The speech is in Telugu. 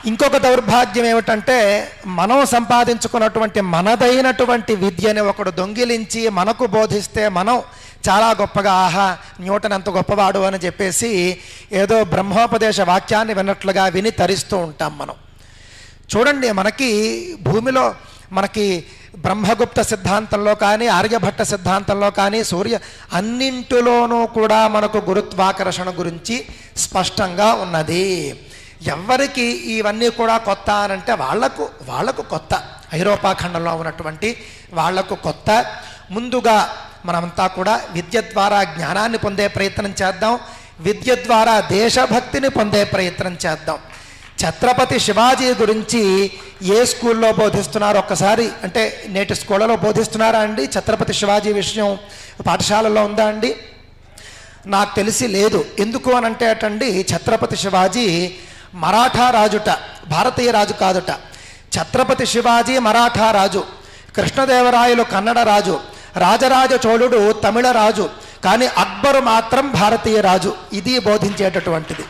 ఇంకొక దౌర్భాగ్యం ఏమిటంటే మనం సంపాదించుకున్నటువంటి మనదైనటువంటి విద్యని ఒకడు దొంగిలించి మనకు బోధిస్తే మనం చాలా గొప్పగా ఆహా న్యూటన్ అంత గొప్పవాడు అని చెప్పేసి ఏదో బ్రహ్మోపదేశ వాక్యాన్ని విన్నట్లుగా విని తరిస్తూ ఉంటాం మనం. చూడండి, మనకి భూమిలో మనకి బ్రహ్మగుప్త సిద్ధాంతంలో కానీ ఆర్యభట్ట సిద్ధాంతంలో కానీ అన్నింటిలోనూ కూడా మనకు గురుత్వాకర్షణ గురించి స్పష్టంగా ఉన్నది. ఎవరికి ఇవన్నీ కూడా కొత్త అనంటే వాళ్లకు కొత్త, ఐరోపా ఖండంలో ఉన్నటువంటి వాళ్లకు కొత్త. ముందుగా మనమంతా కూడా విద్య ద్వారా జ్ఞానాన్ని పొందే ప్రయత్నం చేద్దాం, విద్య ద్వారా దేశభక్తిని పొందే ప్రయత్నం చేద్దాం. ఛత్రపతి శివాజీ గురించి ఏ స్కూల్లో బోధిస్తున్నారు ఒక్కసారి, అంటే నేటి స్కూళ్ళలో బోధిస్తున్నారా అండి? ఛత్రపతి శివాజీ విషయం పాఠశాలలో ఉందా అండి? నాకు తెలిసి లేదు. ఎందుకు అనంటే అటండి, ఛత్రపతి శివాజీ మరాఠా రాజుట, భారతీయ రాజు కాదుట. ఛత్రపతి శివాజీ మరాఠా రాజు, కృష్ణదేవరాయలు కన్నడ రాజు, రాజరాజ చోళుడు తమిళ రాజు, కానీ అక్బరు మాత్రం భారతీయ రాజు. ఇది బోధించేటటువంటిది.